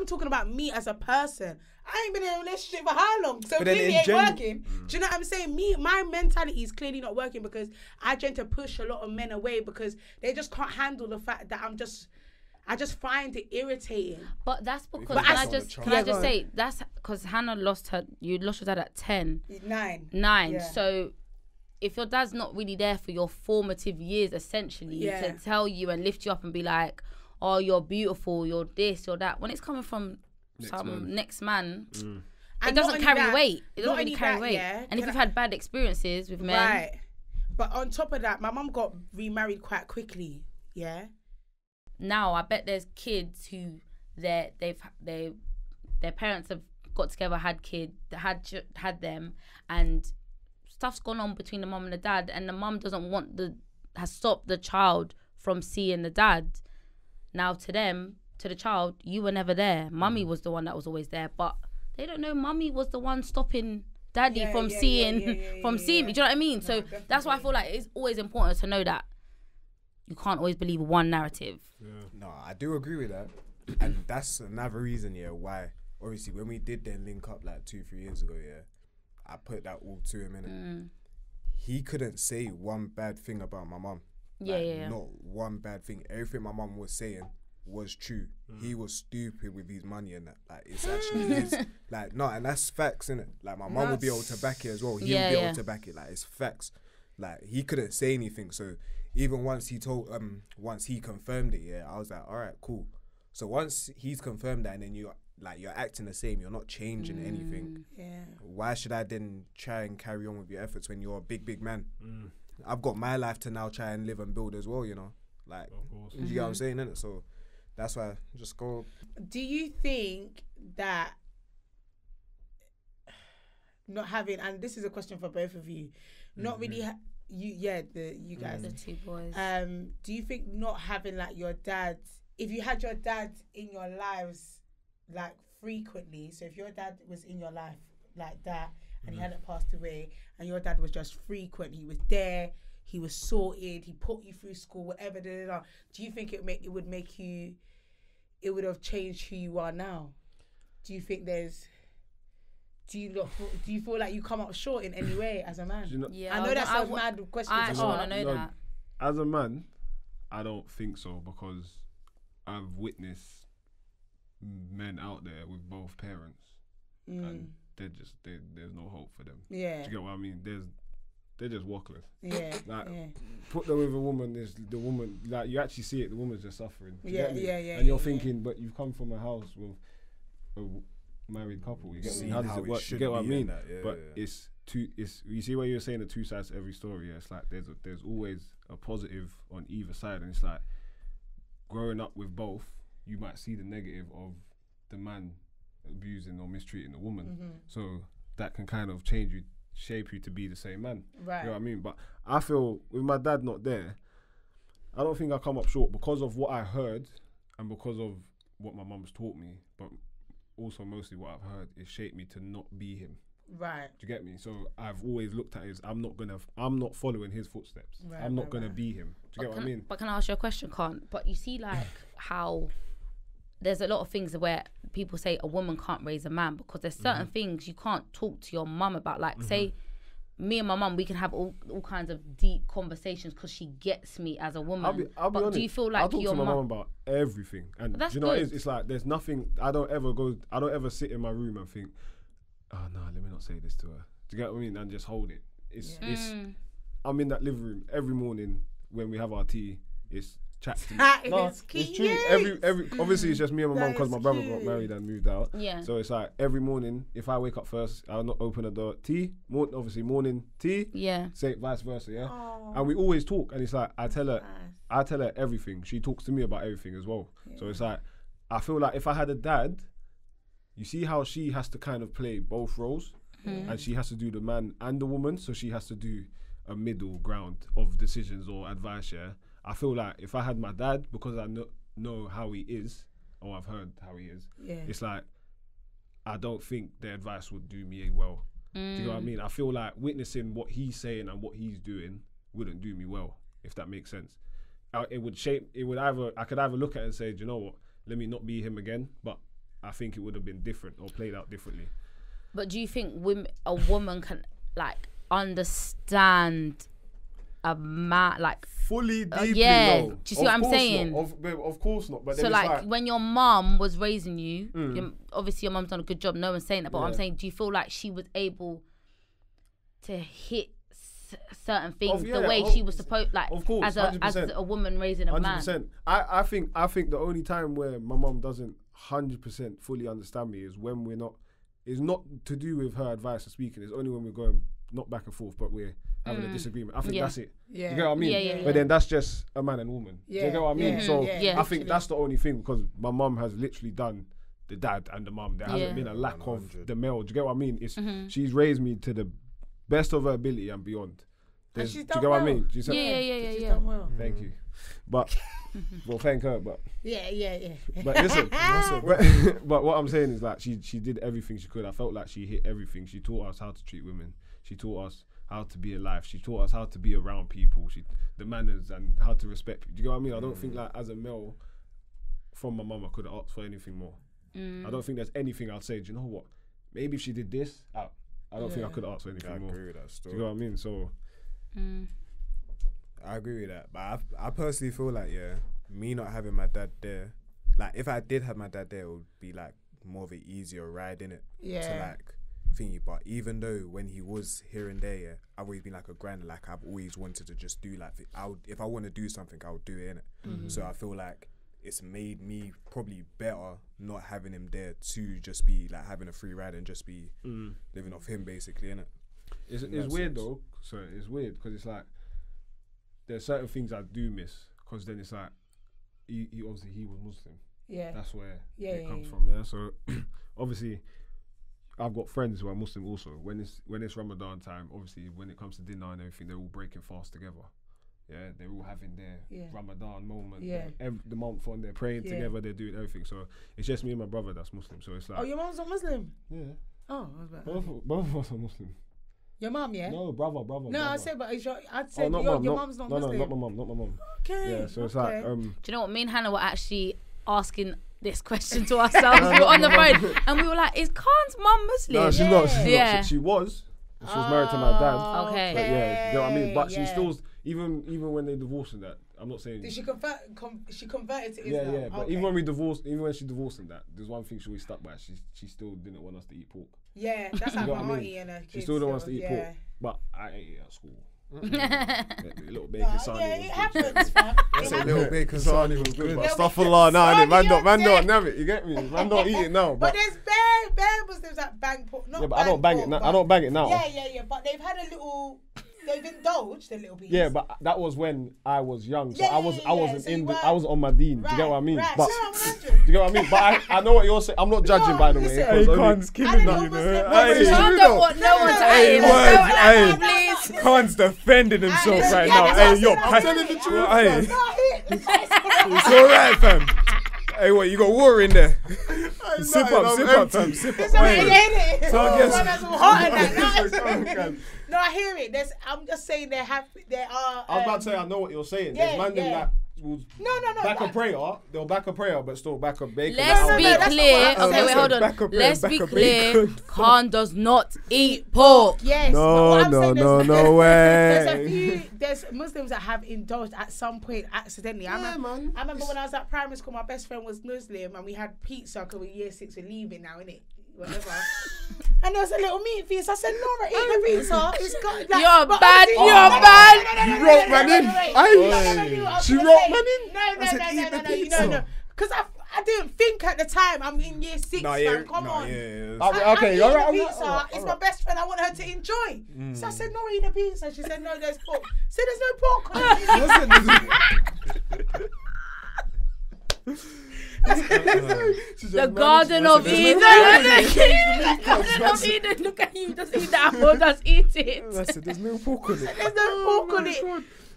I'm talking about me as a person. I ain't been in a relationship for how long? So But then clearly in ain't gen- working. Do you know what I'm saying? My mentality is clearly not working because I tend to push a lot of men away because they just can't handle the fact that I just find it irritating. But that's because But can I- I just Yeah, go on. say that's because Hannah lost your dad at 10. 9. Yeah. So If your dad's not really there for your formative years, essentially, to tell you and lift you up and be like, oh, you're beautiful, you're this, you're that, when it's coming from next man, it doesn't carry weight. It doesn't really carry weight. Yeah. And if you've had bad experiences with men. Right. But on top of that, my mum got remarried quite quickly. Yeah. Now, I bet there's kids who their parents have got together, had kids, had them, and stuff's gone on between the mum and the dad, and the mum has stopped the child from seeing the dad. Now to the child, you were never there. Mummy was the one that was always there, but they don't know mummy was the one stopping daddy from seeing me. Do you know what I mean? No, so definitely. That's why I feel like it's always important to know that you can't always believe one narrative. Yeah. No, I do agree with that. And that's another reason, why obviously when we did then link up like 2-3 years ago, I put that all to him in it. He couldn't say one bad thing about my mum. Not one bad thing. Everything my mum was saying was true. He was stupid with his money and that. Like, it's actually his. Like, no, and that's facts, innit? Like, my mum would be able to back it as well. He'll be able to back it. Like, it's facts. Like, he couldn't say anything. So even once he confirmed it, I was like, all right, cool. So once he's confirmed that, and then you're acting the same, you're not changing anything. Yeah. Why should I then try and carry on with your efforts when you're a big man? I've got my life to now try and live and build as well, Like, you get what I'm saying, innit? So that's why just go. Do you think that not having, and this is a question for both of you, not really you guys, the two boys. Do you think not having like your dad, if you had your dad in your lives like frequently, so if your dad was in your life like that and he hadn't passed away and your dad was just frequent, he was there, he was sorted, he put you through school, whatever, do you think it would have changed who you are now? Do you think do you feel like you come up short in any way as a man? I know that's a mad question. I want to know that. As a man, I don't think so, because I've witnessed men out there with both parents, and there's no hope for them. Yeah, do you get what I mean? They're just walkless. Yeah, put them with a woman. The woman, like, you actually see it. The woman's just suffering. Do you get me? And you're thinking, but you've come from a house with a married couple. You get me? How does it work? You get what I mean? It's you see where you're saying the two sides to every story. Yeah? It's like there's always a positive on either side, and it's like growing up with both, you might see the negative of the man abusing or mistreating the woman. So that can kind of shape you to be the same man. Right. You know what I mean? But I feel with my dad not there, I don't think I come up short because of what I heard and because of what my mum's taught me, but also mostly what I've heard, it shaped me to not be him. Right. Do you get me? So I've always looked at I'm not following his footsteps. Right, I'm not gonna be him. Do you get what I mean? But can I ask you a question, Kaân? But you see, like, how there's a lot of things where people say a woman can't raise a man because there's certain things you can't talk to your mum about. Like, say, me and my mum, we can have all kinds of deep conversations because she gets me as a woman. I'll be honest, do you feel like I'll talk to my mum about everything, and that's you know, it's like there's nothing. I don't ever sit in my room and think, oh no, let me not say this to her. Do you get what I mean? And just hold it. It's I'm in that living room every morning when we have our tea. It's chat to me. It's true. Every obviously it's just me and my mum because my brother got married and moved out. Yeah. So it's like every morning, if I wake up first, I'll not open the door. Obviously morning tea. Yeah. Say vice versa. Yeah. Aww. And we always talk, and it's like I tell her everything. She talks to me about everything as well. Yeah. So it's like I feel like if I had a dad, you see how she has to kind of play both roles, and she has to do the man and the woman. So she has to do a middle ground of decisions or advice. Yeah. I feel like if I had my dad, because I know how he is, or I've heard how he is, it's like I don't think the advice would do me well. Do you know what I mean? I feel like witnessing what he's saying and what he's doing wouldn't do me well, if that makes sense. I could either look at it and say, do you know what, let me not be him again, but I think it would have been different or played out differently. But do you think a woman can like understand a man like fully deeply? yeah, no. do you see what I'm saying? Of course not. But So then like it's when your mum was raising you, obviously your mum's done a good job. No one's saying that, but I'm Yeah. saying, do you feel like she was able to hit certain things yeah, the way she was supposed, like of course, as a 100%. woman raising a man? 100%. I think the only time where my mum doesn't 100% fully understand me is when we're not. It's not to do with her advice or speaking. It's only when we're going not back and forth, but we're having a disagreement. I think Yeah. that's it. Yeah. You get what I mean? Yeah. But then that's just a man and woman. Do you Yeah. get what I mean? Yeah. So Yeah. Yeah. I think that's the only thing, because my mum has literally done the dad and the mum. There hasn't Yeah. been a lack of 100. the male. Do you get what I mean? It's she's raised me to the best of her ability and beyond. And Do she's you done get what I well. mean? Do you see- Yeah. She's done well. Thank you. But well, thank her. But Yeah. but listen, but what I'm saying is that she did everything she could. I felt like she hit everything. She taught us how to treat women. She taught us how to be alive. She taught us how to be around people. The manners and how to respect people. Do you get what I mean? I don't think like as a male from my mum I could have asked for anything more. I don't think there's anything I'd say, do you know what? Maybe if she did this, I don't think I could have asked for anything I more. agree with that Do story. you know what I mean? So I agree with that, but I personally feel like me not having my dad there, like if I did have my dad there, it would be like more of an easier ride, innit? Yeah. To like thingy. But even though when he was here and there, I've always been like a grand. Like I've always wanted to just do like if I want to do something, I would do it, innit? So I feel like it's made me probably better not having him there to just be like having a free ride and just be living off him basically, innit? it's that weird sense. though. So it's weird because it's like there's certain things I do miss, because then it's like he obviously he was Muslim. Yeah. That's where Yeah, it yeah, comes yeah. from. Yeah. So obviously I've got friends who are Muslim also. When it's Ramadan time, obviously when it comes to dinner and everything, they're all breaking fast together. Yeah, they're all having their Ramadan moment. Yeah. The month on, they're praying Yeah. together. They're doing everything. So it's just me and my brother that's Muslim. So it's like Oh, your mum's not Muslim? yeah, Oh, I was about both of us are Muslim. your mum, yeah? No, brother. No, brother. I said, but I'd Oh, say not your mum. mum's not No, Muslim. not my mum. Okay. Yeah, so it's okay. like Do you know what? Me and Hannah were actually asking this question to ourselves. We were on the phone and we were like, "Is Kaan's mum Muslim?" no, she's not. She's Yeah. not. She was. She was married to my dad. Okay. But yeah, you know what I mean. But she yeah. still, even when they divorced and that, I'm not saying. Did she she converted to Yeah, Islam? yeah. But Okay. even when she divorced and that, there's one thing she always stuck by. She still didn't want us to eat pork. Yeah, that's like You know my what I auntie mean? and her kids. She still don't want us to eat yeah. pork. But I ate it at school. A little bacon sarnie Yeah, was it good. happens, fam. That's a little bacon sarnie was good. Little Stuff bacon Allah, nah, sarnie, man you're don't saying. have it. You get me? Man don't eat it now. But But there's bare Muslims that bang pork. Not yeah, but I don't bang it. pork, I don't bang it now. Yeah. But they've had a little. They've indulged a little bit. Yeah, but that was when I was young, so Yeah, I wasn't so you I was on my deen. Do you get what I mean? Right. But No, do you get what I mean? But I know what you're saying. I'm not judging, by the way. listen. 'cause Hey, only- Kaan's killing I you, know know. Muslim- Hey, Muslim- I don't want no one to Hey, hate words, him. hey. Please. Kaan's defending himself Yeah, right yeah, now. that's Hey, what you're I'm telling the truth. No, Hey, no, it's alright, fam. Hey, what? You got water in there? Sip up, fam. Sip up. It's alright, Hey. ain't it? So I guess- Oh, that's all hot and that. Okay. No, I hear it. I'm just saying there are. I was about to say I know what you're saying. yeah, There's man them yeah. that will No. back a that- prayer. They'll back a prayer, but still back a bacon. Let's no, be that's not clear. what I'm Okay, saying. wait, hold on. Back up, Let's back be up, clear. bacon. Kaan does not eat pork. Yes. but what I'm saying is- no way. There's Muslims that have indulged at some point accidentally. I remember when I was at primary school, my best friend was Muslim and we had pizza because we're year 6, we're leaving now, innit? Whatever. And there was a little meat feast. I said, Nora, eat the pizza. It's got, like, You're but bad, obviously- you're bad. You wrote man in. Aye. She wrote man in. I No, said, eat the pizza. no. Because I didn't think at the time. I'm in year 6, man. Come on. Yeah. Okay, I'm alright. eating the pizza. It's my best friend. I want her to enjoy. So I said, Nora, eat the pizza. She said, no, there's pork. I said, there's no pork on it. The Garden of Eden. Garden of Eden. Look at you. Just eat the apple. Just eat it. I said, there's no pork on it. There's no pork on it.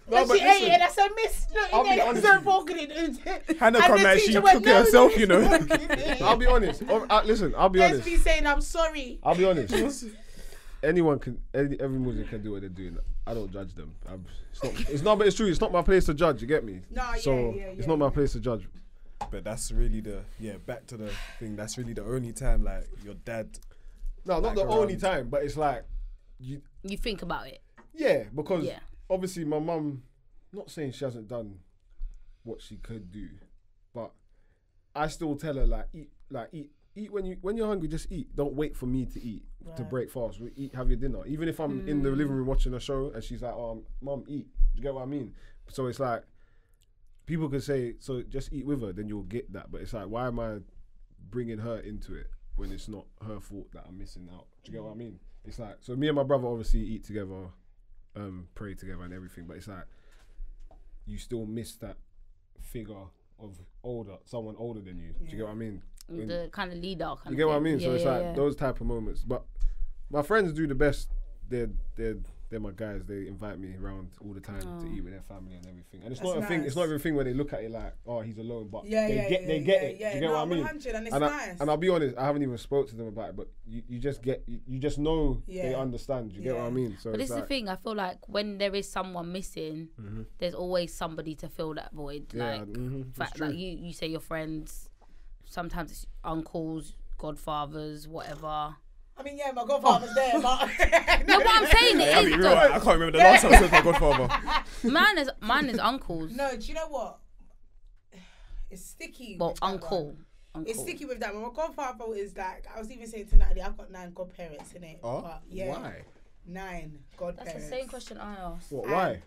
No, And but she ate listen. it. I said, Miss, look, I'll be there's honest no with you. pork in it. Hannah And come the out, she teacher cook went, it no, herself, there's you know. no pork in it. I'll be honest. Listen, I'll be Let's honest. be saying, I'm sorry. I'll be honest. Anyone can, every Muslim can do what they're doing. I don't judge them. It's not, but it's true. It's not my place to judge. You get me? No, yeah, So yeah, it's yeah, not my yeah. place to judge. But that's really back to the thing. That's really the only time like your dad. No, not like, the only time, but it's like You think about it. Yeah, because obviously my mum, not saying she hasn't done what she could do, but I still tell her eat when you're hungry, just eat. Don't wait for me to eat to break fast. Have your dinner. Even if I'm in the living room watching a show and she's like, "Oh, mum, eat." Do you get what I mean? So it's like people could say, "So just eat with her," then you'll get that. But it's like, why am I bringing her into it when it's not her fault that I'm missing out? Do you get what I mean? It's like, so me and my brother obviously eat together, pray together and everything, but it's like you still miss that figure of someone older than you. Do you get what I mean? The kind of leader. You get what I mean? So it's like those type of moments. But my friends do the best. They're my guys. They invite me around all the time to eat with their family and everything. And it's not a thing. It's not even a thing where they look at it like, oh, he's alone. But they get it. Do you get what I mean? 100, and it's nice. And I'll be honest, I haven't even spoke to them about it. But you just know they understand. Do you get what I mean? So but this is the thing. I feel like when there is someone missing, there's always somebody to fill that void. Like you say your friends. Sometimes it's uncles, godfathers, whatever. I mean, yeah, my godfather's there, but no, what I'm saying is, I can't remember the last time I said my godfather. Mine is uncles. No, do you know what? It's sticky. Well, uncle. It's sticky with that. My godfather is like, I was even saying to Natalie, I've got 9 godparents in it. Oh, but yeah, why? 9 godparents. That's the same question I asked. What? Why?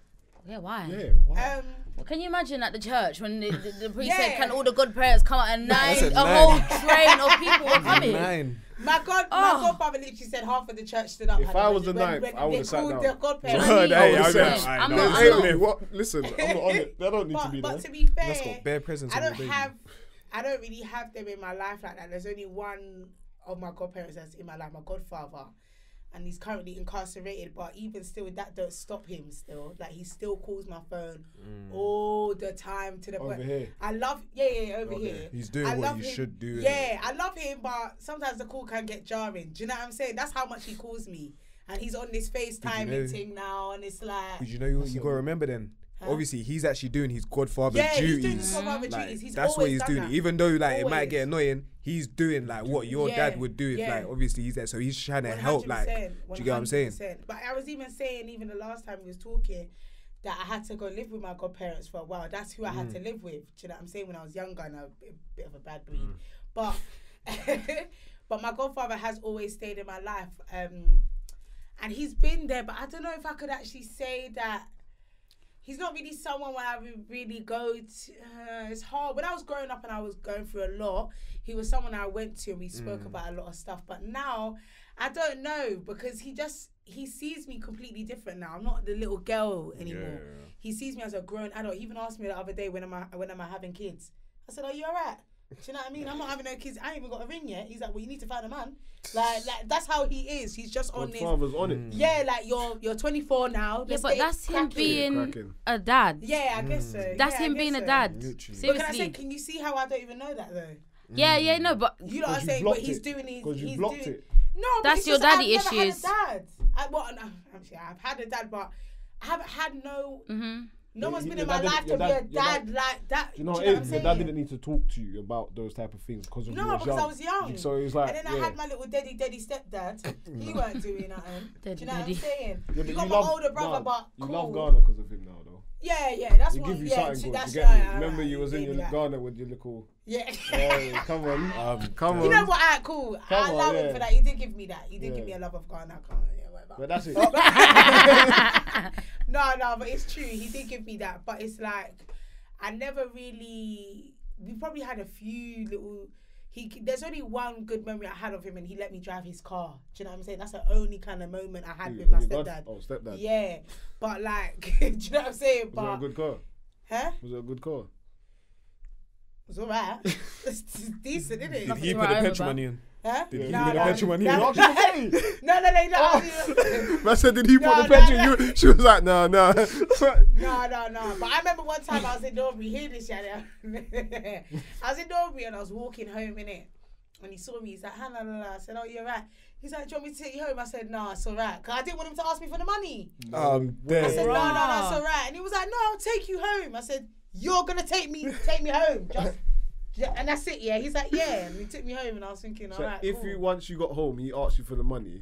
Yeah, why? Yeah, why? Well, can you imagine at the church when the priest said, "Can all the godparents come out?" And a 9. whole train of people were coming. 9. My godfather literally said half of the church stood up. If I was the 9th, I would have sat down. The godparents. I'm not. Listen, I'm not on it. I don't need to be there. But to be fair, That's got bare presents. I don't really have them in my life like that. There's only one of my godparents that's in my life, my godfather. And he's currently incarcerated, but even still, that don't stop him still. Like, he still calls my phone all the time to the point. Over here. I love, over here. He's doing what you should do. Yeah, I love him, but sometimes the call can get jarring. Do you know what I'm saying? That's how much he calls me. And he's on this FaceTime thing now, and it's like... Did you know you got to remember then? Huh? Obviously, he's actually doing his godfather duties. He's doing his godfather duties. He's that's what he's doing. That. Even though it might get annoying, he's doing like what your dad would do. If obviously he's there, so he's trying to help. Like, do you get what I'm saying? But I was even saying, even the last time we was talking, that I had to go live with my godparents for a while. That's who I had to live with. Do you know what I'm saying? When I was younger and a bit of a bad breed, but but my godfather has always stayed in my life, and he's been there. But I don't know if I could actually say that. He's not really someone where I would really go to. It's hard. When I was growing up and I was going through a lot, he was someone I went to and we spoke about a lot of stuff. But now, I don't know, because he sees me completely different now. I'm not the little girl anymore. Yeah. He sees me as a grown adult. He even asked me the other day, when am I having kids? I said, "Are you alright?" Do you know what I mean? I'm not having no kids. I ain't even got a ring yet. He's like, "Well, you need to find a man." Like that's how he is. He's just on this. Father's on it. Yeah, like you're 24 now. Yeah, but that's him being a dad. Yeah, I guess so. That's him being a dad. Seriously. But can I say, can you see how I don't even know that though? Yeah, no, but you know what I'm saying. But he's doing his. Because you blocked it. No, that's your daddy issues. I've had a dad, but I haven't had no. No one's been in my life to be a dad like that. You know what it is? Your dad didn't need to talk to you about those type of things because I was young. So it was like, and then I had my little daddy stepdad. He weren't doing nothing. Do you know what I'm saying? Yeah, you got my older brother, but you love Ghana because of him now, though. Yeah, that's what. He give you something good. You right. Remember, you was in your Ghana with your little. Yeah. Come on. Come on. You know what? Alright, cool. I love him for that. He did give me that. He did give me a love of Ghana. But that's it. No, but it's true. He did give me that. But it's like, I never really... We probably had a few little... There's only one good memory I had of him, and he let me drive his car. Do you know what I'm saying? That's the only kind of moment I had with my stepdad. Stepdad. Yeah. But like, do you know what I'm saying? Was it a good car? Huh? Was it a good car? It was alright. It's decent, isn't it? Did he put the petrol money in? Huh? Did he put the petrol money in? No. I said, did he put the petrol in? She was like, no. No. But I remember one time I was in Dorbury. Hear this, yeah? I was in Dorbury and I was walking home, innit? And he saw me. He's like, I said, "Oh, you're right." He's like, "Do you want me to take you home?" I said, "No, it's alright." Because I didn't want him to ask me for the money. I said, no, it's alright. And he was like, "No, I'll take you home." I said, "You're going to take me home. And that's it, yeah. He's like, yeah. And he took me home and I was thinking, So alright, if cool. you once you got home, he asked you for the money,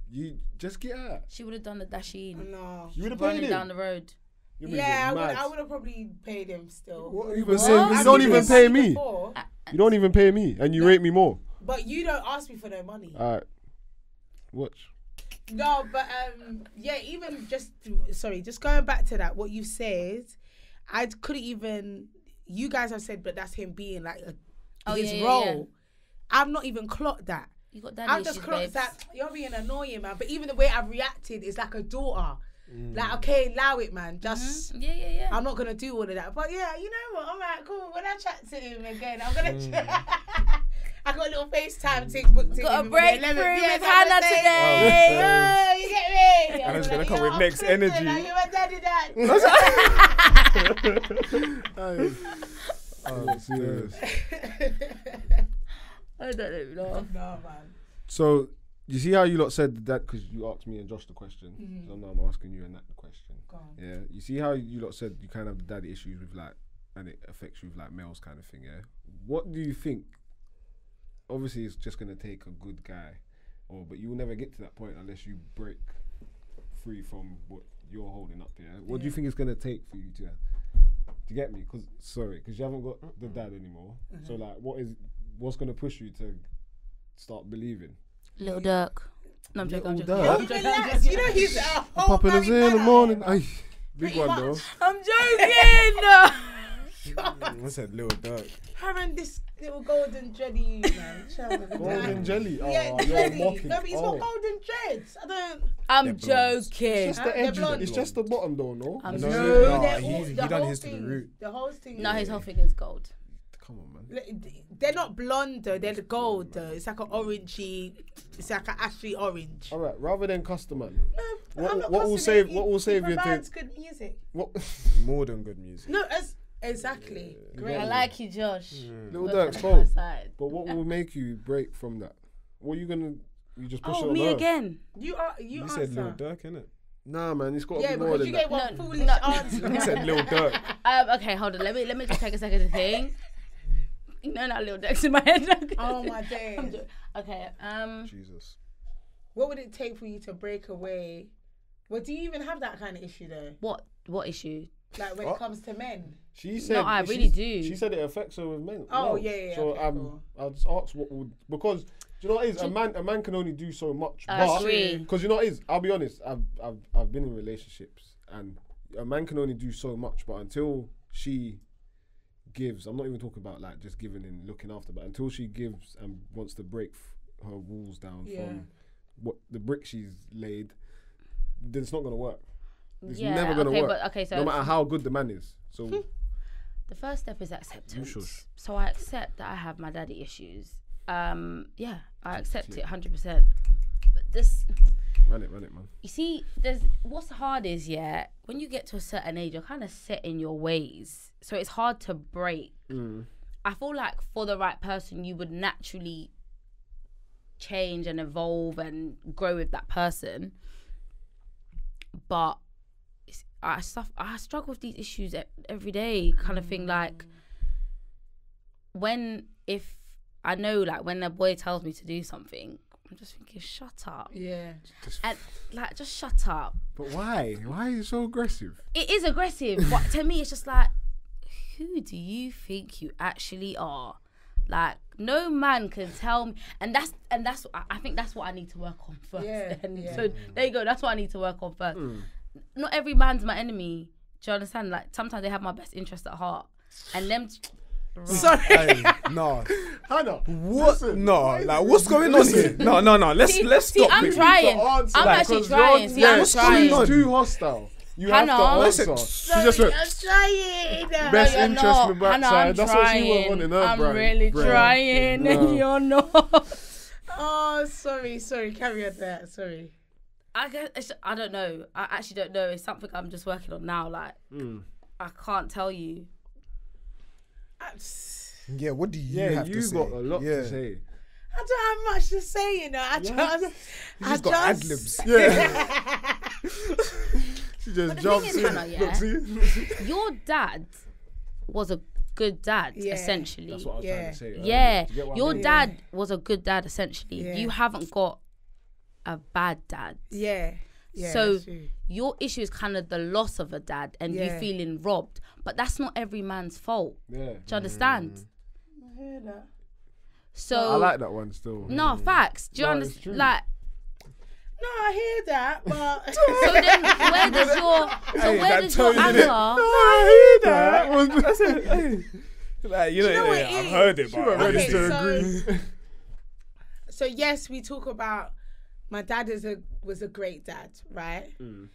you just get out. She would have done the Dasheen. No. You would have Running paid down him. the road. Yeah, I would have probably paid him still. What are you even saying? You I've don't given even him pay money me. before, You don't even pay me, and you rate me more. but you don't ask me for no money. Alright, watch. No, but yeah, even just going back to that, what you said, I couldn't even. You guys have said, but that's him being like his role. Yeah. I've not even clocked that. You got daddy I've issues, just clocked babes. that you're being annoying, man. But even the way I've reacted is like a daughter. Like, okay, allow it, man. Just Yeah. I'm not gonna do all of that. But yeah, you know what? All right, cool. When I chat to him again, I'm gonna. I got a little FaceTime thing booked in. Got a with breakthrough yeah, with so I'm Hannah saying, today. Oh, you get me? And it's gonna Like, come yo, with I'm next Christian, energy. like, you're a daddy dad. Oh, serious. I don't even know. No, man. So you see how you lot said that because you asked me and Josh the question. So now I'm asking you and Nat the question. Go on. Yeah. You see how you lot said you kind of have daddy issues with like, and it affects you with like males kind of thing. Yeah. What do you think? Obviously, it's just gonna take a good guy, but you will never get to that point unless you break free from what you're holding up here. What do you think it's gonna take for you to get me? Because you haven't got the dad anymore. So like, what's gonna push you to start believing? Little Dirk. No, I'm joking. I'm Little joking. Dirk? I'm joking. Relax. You know he's a whole Popping us in the morning. Ay, big Pretty one much. though. I'm joking. I said Lil Durk. Her and this little golden jelly, man. Golden jelly. Oh, Yeah, you're jelly. mocking. No, but he's Oh. got golden dreads. I don't. I'm They're blondes. joking. Just the They're edge. blonde. It's just the bottom though, no? I'm No, joking. no, they're he all- the done whole his to the thing- root. The whole thing. No, his whole thing is gold. Come on, man. They're not blonde though. They're the gold though. It's like an orangey. It's like an ashy orange. All right, rather than custom man. No, I'm not what will cussing save- it. what will save He you to- provides good music. What? More than good music. No, exactly. Great. I like you, Josh. Little Look Dirk's at fault. my side. But what will make you break from that? What are you gonna? You just push it Oh, on me her? again. You You said Lil answer. Durk, innit? Nah, man, it's got to Yeah, be more because than you that. gave one No, foolish no. answer. He said Lil Durk. Okay, hold on. Let me just take a second to think. You know that little Dirk's in my head. Oh my days. Okay. Jesus. What would it take for you to break away? Well, do you even have that kind of issue though? What issue? Like when it comes to men? She said. I really do. She said it affects her with men. Oh, No. yeah, So okay, cool. I'll just ask what would, because do you know what it is? A man can only do so much. I But agree. because you know what it is, I'll be honest. I've been in relationships and a man can only do so much. But until she gives, I'm not even talking about like just giving and looking after, but until she gives and wants to break her walls down Yeah. from what the brick she's laid, then it's not gonna work. It's Yeah, never gonna okay, work. but- okay, so- no matter how good the man is. So The first step is acceptance. shush. So I accept that I have my daddy issues. Yeah, I accept it 100%. But this, run it, man. you see, what's hard is, yeah, when you get to a certain age, you're kind of set in your ways. So it's hard to break. I feel like for the right person, you would naturally change and evolve and grow with that person. But I struggle with these issues every day, kind of thing. Like when a boy tells me to do something, I'm just thinking, shut up. Yeah. And like, just shut up. But why? Why are you so aggressive? It is aggressive, but to me, it's just like, who do you think you actually are? Like, no man can tell me, and that's I think that's what I need to work on first. Yeah, And yeah. so there you go. That's what I need to work on first. Not every man's my enemy. Do you understand? Like, sometimes they have my best interest at heart, and them. Sorry. Hey, no. Hannah, What? No. Like, what's going on here? No. Let's See, stop. I'm quickly. trying. answer I'm that, actually 'cause trying. you're- See, I'm what's trying. going on? She's too hostile. You Hannah. have to answer. Listen, She just went, I'm trying. best you're interest not. with Hannah, I'm backside. That's what she was trying. wanting her I'm brain. really Brain. trying, No. and you're not. Oh, sorry. Carry on that. Sorry. I don't know. I actually don't know. It's something I'm just working on now. Like, I can't tell you. Yeah, what do you Yeah, have you to say? got a lot yeah. to say. I don't have much to say, you know. I You just got ad-libs. Yeah. She just But the jumps thing is, in. Hannah, yeah? Look, see? Your dad was good dad, Yeah. essentially. That's what I was trying to say. earlier. Yeah, Do you get what I your mean? dad was a good dad, essentially. Yeah. You haven't got a bad dad. Yeah. So that's true. your issue is kind of the loss of a dad and you Yeah. feeling robbed. But that's not every man's fault. Yeah. Do you understand? I hear that. So I like that one still. no facts. Do you No, it's understand? true. Like, No, I hear that, but so then where does your anger? I hear that. That's it. Hey. Like, you know, know what yeah, it I've is? heard it, She but went ready Okay, to so- agree. so yes, we talk about my dad was a great dad, right? And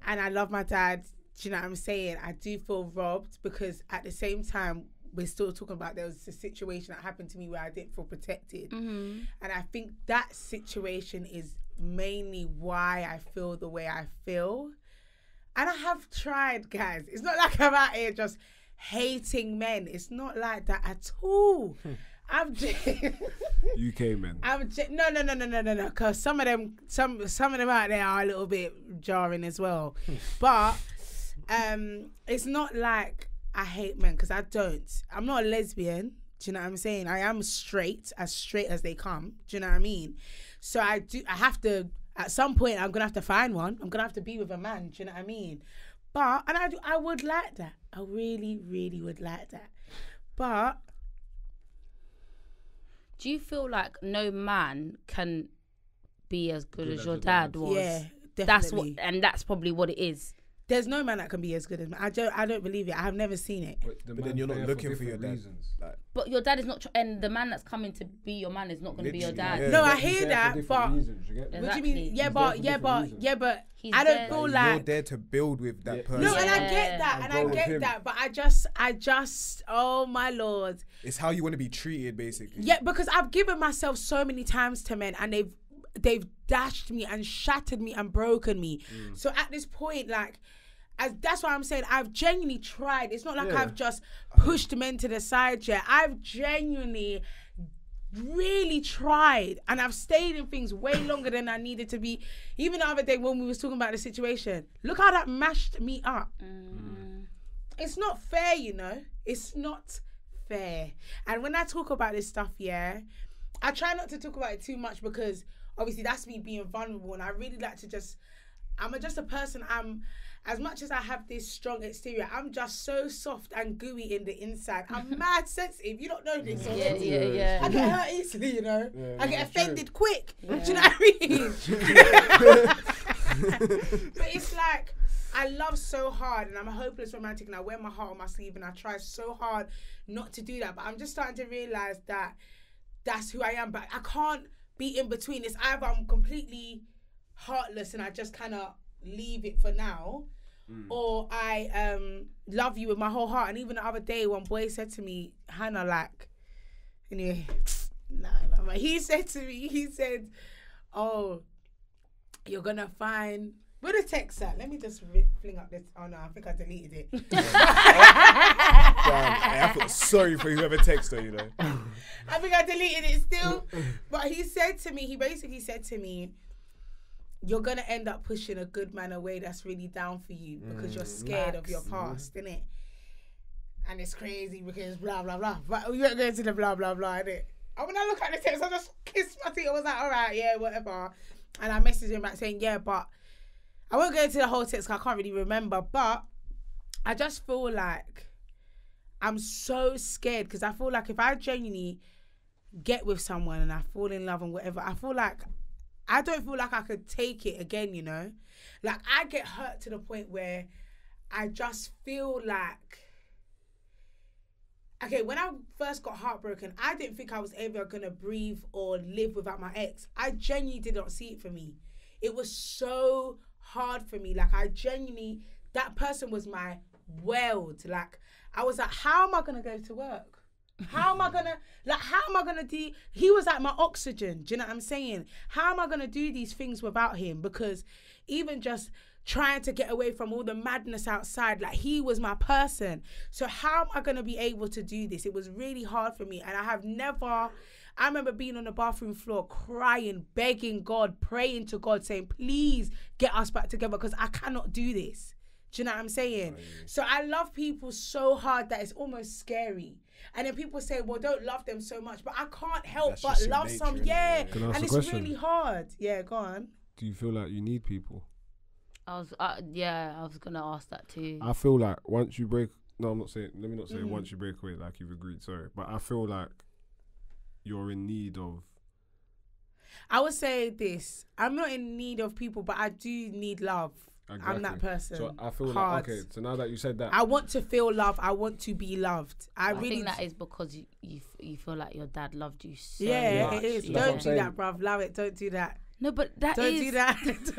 I love my dad. Do you know what I'm saying? I do feel robbed because at the same time, we're still talking about there was a situation that happened to me where I didn't feel protected. And I think that situation is mainly why I feel the way I feel. And I have tried, guys. It's not like I'm out here just hating men. It's not like that at all. I'm just... UK men. No. Because some of them out there are a little bit jarring as well. But it's not like I hate men, because I don't. I'm not a lesbian. Do you know what I'm saying? I am straight as they come. Do you know what I mean? So I have to, at some point, I'm gonna have to find one. I'm gonna have to be with a man. Do you know what I mean? But I would like that. I really, really would like that. But Do you feel like no man can be as good as your dad was? yeah, That's what, definitely. and that's probably what it is. There's no man that can be as good as me. I don't believe it. I have never seen it. But then you're not looking for your dad. Like, But your dad is not, and the man that's coming to be your man is not going to be your dad. Literally, No, yeah. I hear that, but What do you Exactly. mean? He's there for different reasons. But He's I don't there. feel you're like there to build with that Yeah. person. no, and I Yeah. get that, And and grow I with get him. that, but I just, oh my lord, It's how you want to be treated, basically. yeah, because I've given myself so many times to men, and they've dashed me and shattered me and broken me. So at this point, like, that's why I'm saying I've genuinely tried. It's not like Yeah. I've just pushed men to the side yet. I've genuinely really tried, and I've stayed in things way longer than I needed to be. Even the other day when we was talking about the situation, look how that mashed me up. It's not fair, you know. It's not fair. And when I talk about this stuff, yeah, I try not to talk about it too much, because obviously that's me being vulnerable, and I really like to I'm just a person. As much as I have this strong exterior, I'm just so soft and gooey in the inside. I'm mad sensitive. You don't know this already. Yeah. I get hurt easily, you know. Yeah, I get that's true. offended quick. Do you know what I mean? But it's like, I love so hard, and I'm a hopeless romantic, and I wear my heart on my sleeve, and I try so hard not to do that. But I'm just starting to realise that that's who I am. But I can't be in between. It's either I'm completely heartless and I just kind of leave it for now, or I love you with my whole heart. And even the other day, one boy said to me, Hannah, like, anyway, but he said to me, oh, you're gonna find, where the text at? Let me just fling up this. Oh no, I think I deleted it. Damn, I feel sorry for whoever texted her, you know. I think I deleted it still. But he basically said to me, you're gonna end up pushing a good man away that's really down for you, because you're scared of your past, innit? And it's crazy because blah blah blah. But we won't go into the blah blah blah, innit? And when I look at the text, I just kissed my teeth. I was like, all right, yeah, whatever. And I messaged him back saying, yeah, but I won't go into the whole text because I can't really remember. But I just feel like I'm so scared, because I feel like if I genuinely get with someone and I fall in love and whatever, I don't feel like I could take it again, you know? Like, I get hurt to the point where I just feel like, okay, when I first got heartbroken, I didn't think I was ever going to breathe or live without my ex. I genuinely did not see it for me. It was so hard for me. Like, that person was my world. Like, I was like, how am I going to go to work? How am I gonna do? He was like my oxygen. Do you know what I'm saying? How am I gonna do these things without him? Because even just trying to get away from all the madness outside, like, he was my person. So how am I gonna be able to do this? It was really hard for me, and I remember being on the bathroom floor crying, begging God, praying to God, saying, please get us back together, because I cannot do this. Do you know what I'm saying? So I love people so hard that it's almost scary. And then people say, well, don't love them so much. But I can't help but love some. Yeah. And it's really hard. Yeah, go on. Do you feel like you need people? I was gonna ask that too. I feel like once you break, no, I'm not saying. Let me not say once you break away, like you've agreed. Sorry, but I feel like you're in need of. I would say this: I'm not in need of people, but I do need love. Exactly. I'm that person. So I feel like, okay, so now that you said that, I want to feel love. I want to be loved. I really think that is because you feel like your dad loved you so much. It is. Don't do that, bruv. Love it. Don't do that. No, but don't do that. Don't do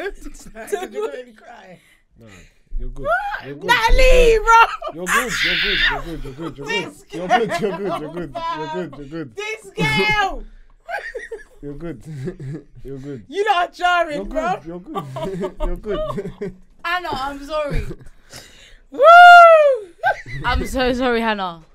that. Don't make me cry. No, you're good. You're good. Natalie, bro. You're good. You're good. This girl. You're good. You're good. You lot are jarring, bro. You're good. You're good. Hannah, I'm sorry. Woo! I'm so sorry, Hannah.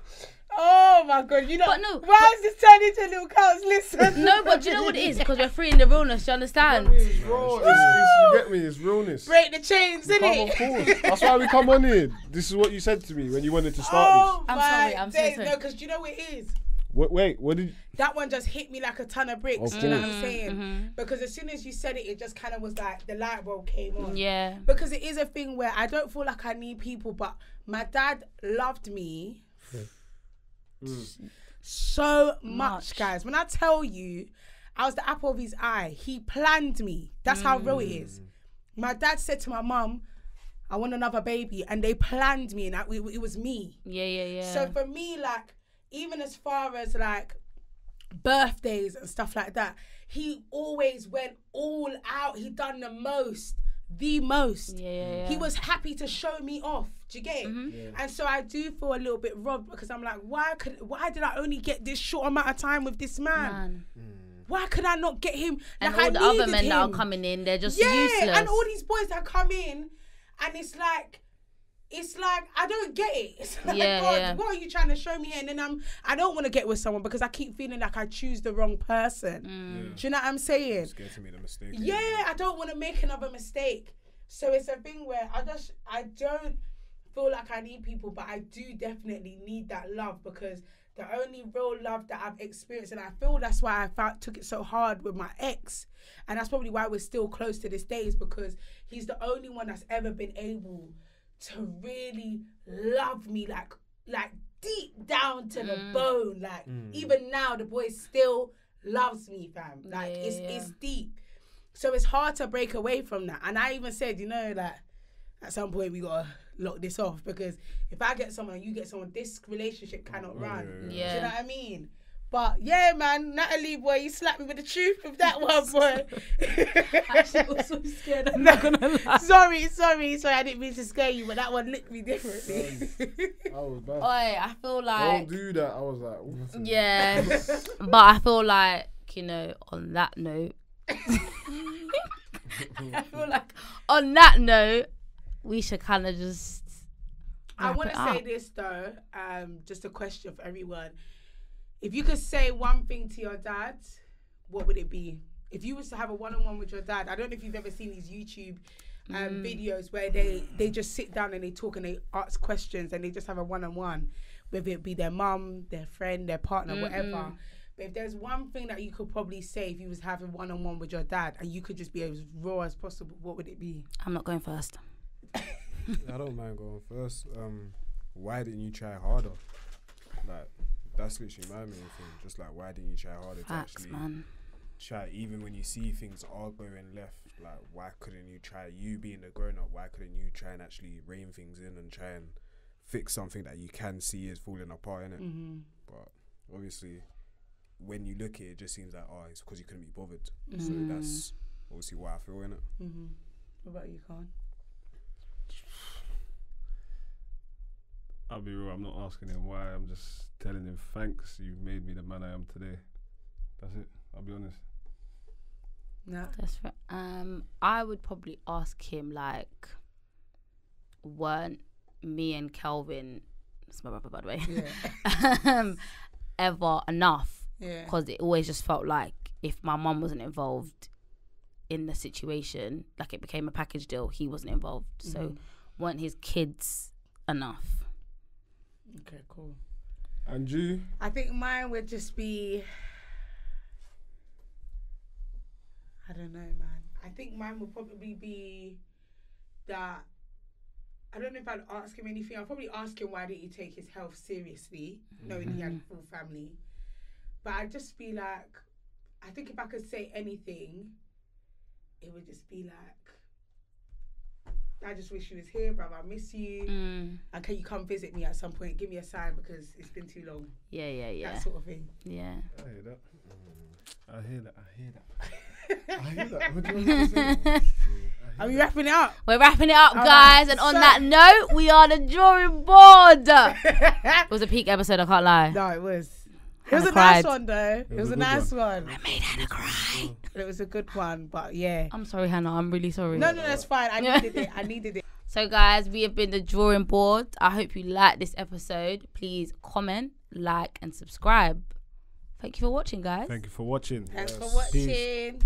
Oh my God, you know. But no, why is this turning into little cows? Listen. No, but do you know what it is? Because we're free in the realness. Do you understand? It's raw. You get me? It's realness. Break the chains, innit? Of course. That's why we come on here. This is what you said to me when you wanted to start this. I'm sorry. No, because do you know what it is? Wait, what did? That one just hit me like a ton of bricks. Do you know what I'm saying? Because as soon as you said it, it just kind of was like the light bulb came on. Yeah. Because it is a thing where I don't feel like I need people, but my dad loved me so much, guys. When I tell you, I was the apple of his eye. He planned me. That's how real it is. My dad said to my mum, I want another baby, and they planned me, and it was me. Yeah. So for me, like, even as far as like birthdays and stuff like that, he always went all out. He done the most. Yeah. He was happy to show me off. Do you get it? Yeah. And so I do feel a little bit robbed because I'm like, why did I only get this short amount of time with this man? Why could I not get him? And like, all the other men that are coming in, they're just useless. And all these boys that come in, and it's like I don't get it. It's like, God, what are you trying to show me here? And then I don't want to get with someone because I keep feeling like I choose the wrong person. Do you know what I'm saying? I'm scared to make a mistake. Yeah, I don't want to make another mistake. So it's a thing where I don't feel like I need people, but I do definitely need that love, because the only real love that I've experienced, and I feel that's why I took it so hard with my ex, and that's probably why we're still close to this day, is because he's the only one that's ever been able to really love me like deep down to the bone. Like even now the boy still loves me, fam. Like it's deep. So it's hard to break away from that. And I even said, you know, that at some point we gotta lock this off, because if I get someone and you get someone, this relationship cannot run. Yeah. Do you know what I mean? But yeah, man, Natalie, boy, you slapped me with the truth with that one, boy. I actually was so scared. I'm not gonna lie. Sorry, I didn't mean to scare you, but that one licked me differently. I was bad. I feel like don't do that. I was like, yeah, but I feel like, you know, on that note, I feel like on that note, we should kind of just. I want to say this though, just a question for everyone. If you could say one thing to your dad, what would it be? If you was to have a one-on-one with your dad, I don't know if you've ever seen these YouTube videos where they just sit down and they talk and they ask questions and they just have a one-on-one, whether it be their mum, their friend, their partner, whatever. But if there's one thing that you could probably say if you was having one-on-one with your dad and you could just be as raw as possible, what would it be? I'm not going first. I don't mind going first. Why didn't you try harder? Like, that's literally my main thing. Just like, why didn't you try harder to actually try, even when you see things are going left? Like, why couldn't you try, you being a grown-up, why couldn't you try and actually rein things in and try and fix something that you can see is falling apart, innit? But obviously, when you look at it, it just seems like, oh, it's because you couldn't be bothered. So that's obviously what I feel, innit? What about you, Kaân? I'll be real, I'm not asking him why, I'm just telling him thanks, you've made me the man I am today. That's it, I'll be honest. No. That's right. I would probably ask him, like, weren't me and Kelvin, that's my brother by the way, ever enough? Because it always just felt like if my mum wasn't involved in the situation, like it became a package deal, he wasn't involved. So want his kids enough. Okay, cool. And you? I think mine would just be, I don't know, man. I think mine would probably be that, I don't know if I'd ask him anything. I'd probably ask him why didn't he take his health seriously, knowing he had a full family. But I'd just be like, I think if I could say anything, it would just be like, I just wish you was here, bruv. I miss you. And can you come visit me at some point? Give me a sign because it's been too long. Yeah. That sort of thing. Yeah. I hear that. I hear that. I hear that. What do you want to say? Are we wrapping it up? We're wrapping it up, All guys. right, And on so- that note, we are on the drawing board. It was a peak episode, I can't lie. No, it was. It Hannah was a cried. nice one, though. It was a nice one. I made Hannah cry. It was a good one, but yeah. I'm sorry, Hannah. I'm really sorry. No, that's fine. I needed it. So, guys, we have been the drawing board. I hope you liked this episode. Please comment, like, and subscribe. Thank you for watching, guys. Thank you for watching. Thanks for Peace. watching.